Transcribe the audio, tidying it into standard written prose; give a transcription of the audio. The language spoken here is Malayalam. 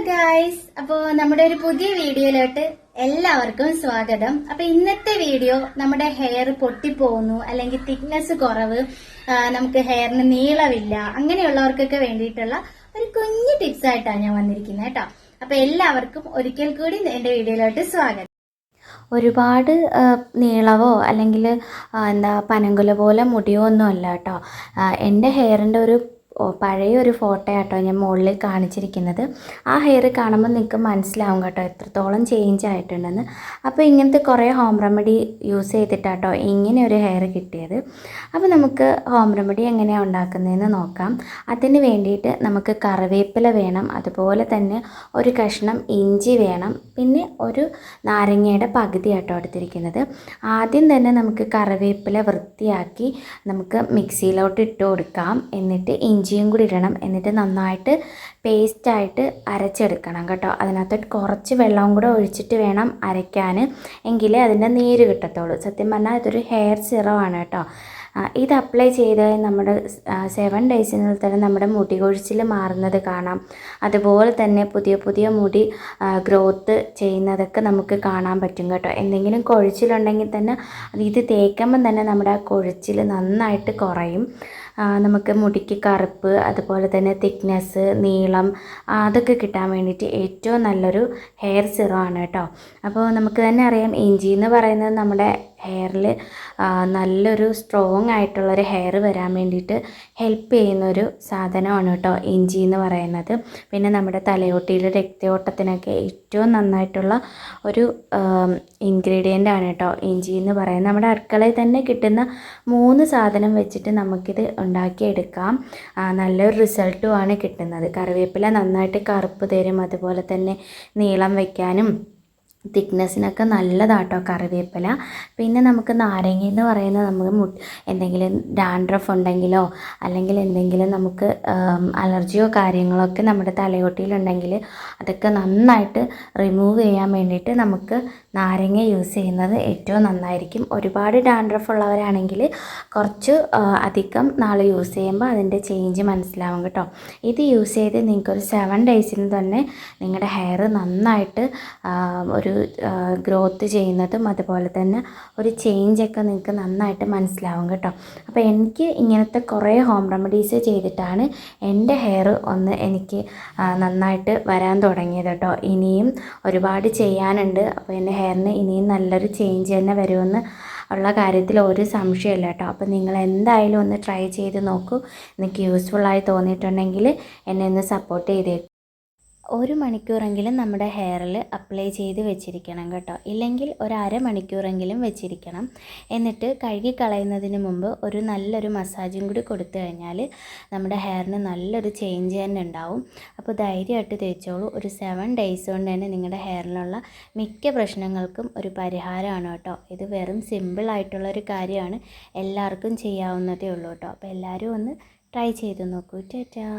ഗായ്സ്, അപ്പോൾ നമ്മുടെ ഒരു പുതിയ വീഡിയോയിലോട്ട് എല്ലാവർക്കും സ്വാഗതം. അപ്പൊ ഇന്നത്തെ വീഡിയോ നമ്മുടെ ഹെയർ പൊട്ടിപ്പോകുന്നു അല്ലെങ്കിൽ തിക്നെസ് കുറവ്, നമുക്ക് ഹെയറിന് നീളമില്ല, അങ്ങനെയുള്ളവർക്കൊക്കെ വേണ്ടിയിട്ടുള്ള ഒരു കുഞ്ഞു ടിപ്സ് ആയിട്ടാണ് ഞാൻ വന്നിരിക്കുന്നത് കേട്ടോ. അപ്പൊ എല്ലാവർക്കും ഒരിക്കൽ കൂടി എന്റെ വീഡിയോയിലോട്ട് സ്വാഗതം. ഒരുപാട് നീളവോ അല്ലെങ്കിൽ പനങ്കുല പോലെ മുടിയോ ഒന്നും അല്ല കേട്ടോ. എൻ്റെ ഹെയറിൻ്റെ ഒരു പഴയ ഒരു ഫോട്ടോ ആട്ടോ ഞാൻ മുകളിൽ കാണിച്ചിരിക്കുന്നത്. ആ ഹെയർ കാണുമ്പോൾ നിങ്ങൾക്ക് മനസ്സിലാവും കേട്ടോ എത്രത്തോളം ചേഞ്ച് ആയിട്ടുണ്ടെന്ന്. അപ്പോൾ ഇങ്ങനത്തെ കുറേ ഹോം റെമഡി യൂസ് ചെയ്തിട്ടാട്ടോ ഇങ്ങനെ ഒരു ഹെയർ കിട്ടിയത്. അപ്പോൾ നമുക്ക് ഹോം റെമഡി എങ്ങനെയാണ് ഉണ്ടാക്കുന്നതെന്ന് നോക്കാം. അതിന് വേണ്ടിയിട്ട് നമുക്ക് കറിവേപ്പില വേണം, അതുപോലെ തന്നെ ഒരു കഷ്ണം ഇഞ്ചി വേണം, പിന്നെ ഒരു നാരങ്ങയുടെ പകുതി ആട്ടോ എടുത്തിരിക്കുന്നത്. ആദ്യം തന്നെ നമുക്ക് കറിവേപ്പില വൃത്തിയാക്കി നമുക്ക് മിക്സിയിലോട്ട് ഇട്ട് കൊടുക്കാം. എന്നിട്ട് ഇഞ്ചിയും കൂടി ഇടണം. എന്നിട്ട് നന്നായിട്ട് പേസ്റ്റായിട്ട് അരച്ചെടുക്കണം കേട്ടോ. അതിനകത്തോട്ട് കുറച്ച് വെള്ളവും കൂടെ ഒഴിച്ചിട്ട് വേണം അരയ്ക്കാൻ, എങ്കിലേ അതിൻ്റെ നീര് കിട്ടത്തുള്ളൂ. സത്യം പറഞ്ഞാൽ ഇതൊരു ഹെയർ സിറമാണ് കേട്ടോ. ഇത് അപ്ലൈ ചെയ്ത് നമ്മുടെ 7 ഡേയ്സിനുള്ളിൽ തന്നെ നമ്മുടെ മുടി കൊഴിച്ചിൽ മാറുന്നത് കാണാം. അതുപോലെ തന്നെ പുതിയ പുതിയ മുടി ഗ്രോത്ത് ചെയ്യുന്നതൊക്കെ നമുക്ക് കാണാൻ പറ്റും കേട്ടോ. എന്തെങ്കിലും കൊഴിച്ചിലുണ്ടെങ്കിൽ തന്നെ ഇത് തേക്കുമ്പം തന്നെ നമ്മുടെ ആ കൊഴിച്ചിൽ നന്നായിട്ട് കുറയും. നമുക്ക് മുടിക്ക് കറുപ്പ്, അതുപോലെ തന്നെ തിക്നെസ്, നീളം, അതൊക്കെ കിട്ടാൻ വേണ്ടിയിട്ട് ഏറ്റവും നല്ലൊരു ഹെയർ സിറമാണ് കേട്ടോ. അപ്പോൾ നമുക്ക് തന്നെ അറിയാം, ഇഞ്ചി എന്ന് പറയുന്നത് നമ്മുടെ ഹെയറിൽ നല്ലൊരു സ്ട്രോങ് ആയിട്ടുള്ളൊരു ഹെയർ വരാൻ വേണ്ടിയിട്ട് ഹെൽപ്പ് ചെയ്യുന്നൊരു സാധനമാണ് കേട്ടോ ഇഞ്ചി എന്ന് പറയുന്നത്. പിന്നെ നമ്മുടെ തലയോട്ടിയിലെ രക്തയോട്ടത്തിനൊക്കെ ഏറ്റവും നന്നായിട്ടുള്ള ഒരു ഇൻഗ്രീഡിയൻ്റ് ആണ് കേട്ടോ ഇഞ്ചി എന്ന് പറയുന്നത്. നമ്മുടെ അടുക്കളയിൽ തന്നെ കിട്ടുന്ന 3 സാധനം വെച്ചിട്ട് നമുക്കിത് ഉണ്ടാക്കിയെടുക്കാം. നല്ലൊരു റിസൾട്ടുമാണ് കിട്ടുന്നത്. കറിവേപ്പില നന്നായിട്ട് കറുപ്പ് തരും, അതുപോലെ തന്നെ നീളം വയ്ക്കാനും തിക്നെസ്സിനൊക്കെ നല്ലതാട്ടോ കറിവേപ്പില. പിന്നെ നമുക്ക് നാരങ്ങ എന്ന് പറയുന്നത് നമുക്ക് എന്തെങ്കിലും ഡാൻഡ്രഫ് ഉണ്ടെങ്കിലോ അല്ലെങ്കിൽ എന്തെങ്കിലും നമുക്ക് അലർജിയോ കാര്യങ്ങളൊക്കെ നമ്മുടെ തലയോട്ടിയിലുണ്ടെങ്കിൽ അതൊക്കെ നന്നായിട്ട് റിമൂവ് ചെയ്യാൻ വേണ്ടിയിട്ട് നമുക്ക് നാരങ്ങ യൂസ് ചെയ്യുന്നത് ഏറ്റവും നന്നായിരിക്കും. ഒരുപാട് ഡാൻഡ്രഫ് ഉള്ളവരാണെങ്കിൽ കുറച്ച് അധികം നാൾ യൂസ് ചെയ്യുമ്പോൾ അതിൻ്റെ ചേഞ്ച് മനസ്സിലാവും കേട്ടോ. ഇത് യൂസ് ചെയ്ത് നിങ്ങൾക്കൊരു 7 ഡേയ്സിന് തന്നെ നിങ്ങളുടെ ഹെയർ നന്നായിട്ട് ഒരു ഗ്രോത്ത് ചെയ്യുന്നതും അതുപോലെ തന്നെ ഒരു ചേഞ്ചൊക്കെ നിങ്ങൾക്ക് നന്നായിട്ട് മനസ്സിലാവും കേട്ടോ. അപ്പോൾ എനിക്ക് ഇങ്ങനത്തെ കുറേ ഹോം റെമഡീസ് ചെയ്തിട്ടാണ് എൻ്റെ ഹെയർ എനിക്ക് നന്നായിട്ട് വരാൻ തുടങ്ങിയത് കേട്ടോ. ഇനിയും ഒരുപാട് ചെയ്യാനുണ്ട്. അപ്പോൾ എൻ്റെ ഹെയറിന് ഇനിയും നല്ലൊരു ചേഞ്ച് തന്നെ വരുമെന്ന് ഉള്ള കാര്യത്തിൽ ഒരു സംശയമില്ല കേട്ടോ. അപ്പോൾ നിങ്ങൾ എന്തായാലും ഒന്ന് ട്രൈ ചെയ്ത് നോക്കൂ. നിങ്ങൾക്ക് യൂസ്ഫുള്ളായി തോന്നിയിട്ടുണ്ടെങ്കിൽ എന്നെ ഒന്ന് സപ്പോർട്ട് ചെയ്തേക്കും. 1 മണിക്കൂറെങ്കിലും നമ്മുടെ ഹെയറിൽ അപ്ലൈ ചെയ്ത് വെച്ചിരിക്കണം കേട്ടോ. ഇല്ലെങ്കിൽ ഒരു അരമണിക്കൂറെങ്കിലും വെച്ചിരിക്കണം. എന്നിട്ട് കഴുകി കളയുന്നതിന് മുമ്പ് ഒരു നല്ലൊരു മസാജും കൂടി കൊടുത്തു കഴിഞ്ഞാൽ നമ്മുടെ ഹെയറിന് നല്ലൊരു ചേഞ്ച് തന്നെ ഉണ്ടാവും. അപ്പോൾ ധൈര്യമായിട്ട് തേച്ചോളൂ. ഒരു 7 ഡേയ്സ് കൊണ്ട് തന്നെ നിങ്ങളുടെ ഹെയറിലുള്ള മിക്ക പ്രശ്നങ്ങൾക്കും ഒരു പരിഹാരമാണ് കേട്ടോ. ഇത് വെറും സിമ്പിളായിട്ടുള്ളൊരു കാര്യമാണ്, എല്ലാവർക്കും ചെയ്യാവുന്നതേ ഉള്ളൂ കേട്ടോ. അപ്പോൾ എല്ലാവരും ഒന്ന് ട്രൈ ചെയ്ത് നോക്കൂ. ടാറ്റാ.